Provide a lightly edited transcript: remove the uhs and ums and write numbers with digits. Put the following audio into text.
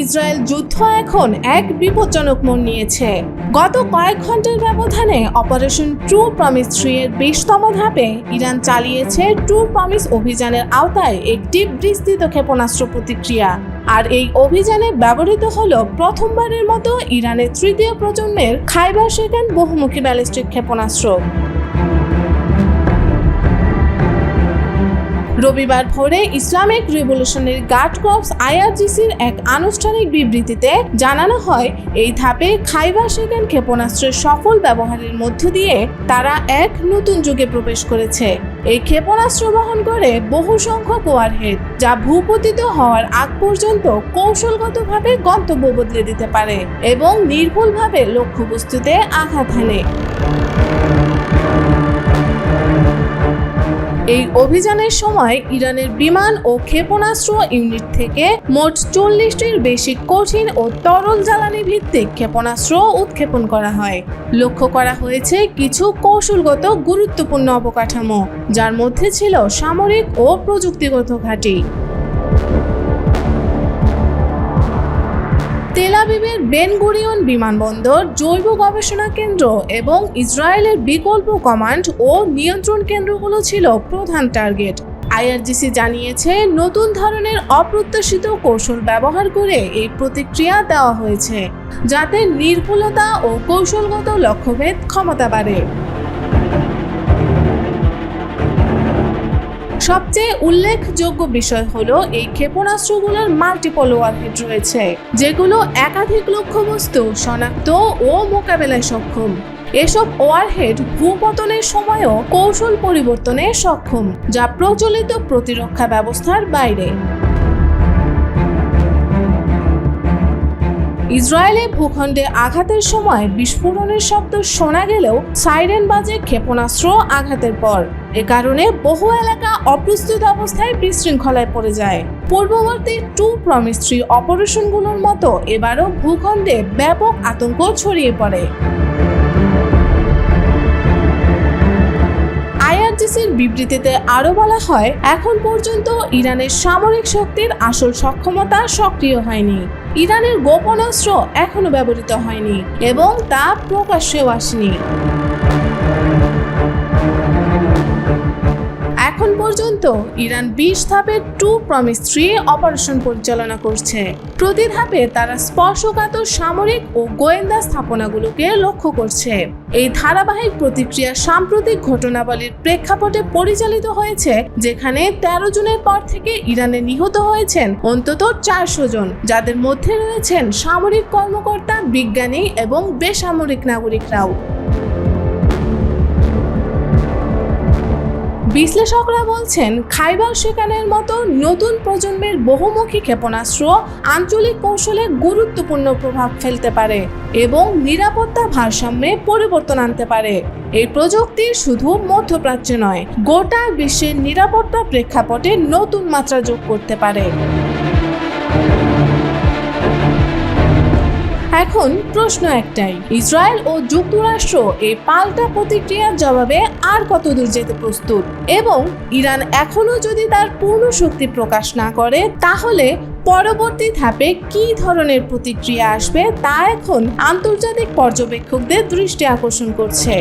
Israel যুদ্ধ এখন এক বিপজ্জনক মোড় নিয়েছে। গত কয়েক ঘন্টার ব্যবধানে অপারেশন ট্রু প্রমিস 3 এর 20তম ধাপে ইরান চালিয়েছে ট্রু প্রমিস অভিযানের আওতায় একটি বিস্তৃত ক্ষেপণাস্ত্র প্রতিক্রিয়া। আর এই অভিযানে ব্যবহৃত হলো প্রথমবারের মতো ইরানের তৃতীয় প্রজন্মের খাইবার শেকেন বহুমুখী ব্যালিস্টিক ক্ষেপণাস্ত্র। রবিবার ভোরে ইসলামিক রিভলিউশনারি গার্ড কর্পস IRGCর এক আনুষ্ঠানিক বিবৃতিতে জানানো হয়, এই ধাপে খাইবার শেকেন ক্ষেপণাস্ত্রের সফল ব্যবহারের মধ্য দিয়ে তারা এক নতুন যুগে প্রবেশ করেছে। এই ক্ষেপণাস্ত্র বহন করে বহু সংখ্যক ওয়ারহেড, যা ভূপতিত হওয়ার আগ পর্যন্ত কৌশলগতভাবে গন্তব্য বদলে দিতে পারে এবং নির্ভুলভাবে লক্ষ্যবস্তুতে আঘাত হানে। এই অভিযানের সময় ইরানের বিমান ও ক্ষেপণাস্ত্র ইউনিট থেকে মোট 40টির বেশি কঠিন ও তরল জ্বালানি ভিত্তিক ক্ষেপণাস্ত্র উৎক্ষেপণ করা হয়। লক্ষ্য করা হয়েছে কিছু কৌশলগত গুরুত্বপূর্ণ অবকাঠামো, যার মধ্যে ছিল সামরিক ও প্রযুক্তিগত ঘাঁটি। তেল আবিবের বেন গুরিয়ন বিমানবন্দর, জৈব গবেষণা কেন্দ্র এবং ইসরায়েলের বিকল্প কমান্ড ও নিয়ন্ত্রণ কেন্দ্রগুলো ছিল প্রধান টার্গেট। IRGC জানিয়েছে, নতুন ধরনের অপ্রত্যাশিত কৌশল ব্যবহার করে এই প্রতিক্রিয়া দেওয়া হয়েছে, যাতে নির্ভুলতা ও কৌশলগত লক্ষ্যভেদ ক্ষমতা বাড়ে। সবচেয়ে উল্লেখযোগ্য বিষয় হলো এই ক্ষেপণাস্ত্রগুলোর মাল্টিপল ওয়ারহেড রয়েছে, যেগুলো একাধিক লক্ষ্যবস্তু শনাক্ত ও মোকাবেলায় সক্ষম। এসব ওয়ারহেড ভূপতনের সময়ও কৌশল পরিবর্তনে সক্ষম, যা প্রচলিত প্রতিরক্ষা ব্যবস্থার বাইরে। ইসরায়েলে ভূখণ্ডে আঘাতের সময় বিস্ফোরণের শব্দ শোনা গেলেও সাইরেন বাজে ক্ষেপণাস্ত্র আঘাতের পর। এ কারণে বহু এলাকা অপ্রস্তুত অবস্থায় বিশৃঙ্খলায় পড়ে যায়। পূর্ববর্তী ট্রু প্রমিস 3 অপারেশনগুলোর মতো এবারও ভূখণ্ডে ব্যাপক আতঙ্ক ছড়িয়ে পড়ে। IRGCর বিবৃতিতে আরও বলা হয়, এখন পর্যন্ত ইরানের সামরিক শক্তির আসল সক্ষমতা সক্রিয় হয়নি। ইরানের গোপন অস্ত্র এখনো ব্যবহৃত হয়নি এবং তা প্রকাশ্যেও আসেনি। এখন পর্যন্ত ইরান 20 ধাপের ট্রু প্রমিস 3 অপারেশন পরিচালনা করছে। প্রতি ধাপে তারা স্পর্শকাতর সামরিক ও গোয়েন্দা স্থাপনাগুলোকে লক্ষ্য করছে। এই ধারাবাহিক প্রতিক্রিয়া সাম্প্রতিক ঘটনাবলীর প্রেক্ষাপটে পরিচালিত হয়েছে, যেখানে 13 জুনের পর থেকে ইরানে নিহত হয়েছেন অন্তত 400 জন, যাদের মধ্যে রয়েছেন সামরিক কর্মকর্তা, বিজ্ঞানী এবং বেসামরিক নাগরিকরাও। বিশ্লেষকরা বলছেন, খাইবার শেকানের মতো নতুন প্রজন্মের বহুমুখী ক্ষেপণাস্ত্র আঞ্চলিক কৌশলে গুরুত্বপূর্ণ প্রভাব ফেলতে পারে এবং নিরাপত্তা ভারসাম্যে পরিবর্তন আনতে পারে। এই প্রযুক্তি শুধু মধ্যপ্রাচ্যে নয়, গোটা বিশ্বের নিরাপত্তা প্রেক্ষাপটে নতুন মাত্রা যোগ করতে পারে। এখন প্রশ্ন একটাই, ইসরায়েল ও যুক্তরাষ্ট্র এই পাল্টা প্রতিক্রিয়ার জবাবে আর কতদূর যেতে প্রস্তুত? এবং ইরান এখনো যদি তার পূর্ণ শক্তি প্রকাশ না করে, তাহলে পরবর্তী ধাপে কী ধরনের প্রতিক্রিয়া আসবে তা এখন আন্তর্জাতিক পর্যবেক্ষকদের দৃষ্টি আকর্ষণ করছে।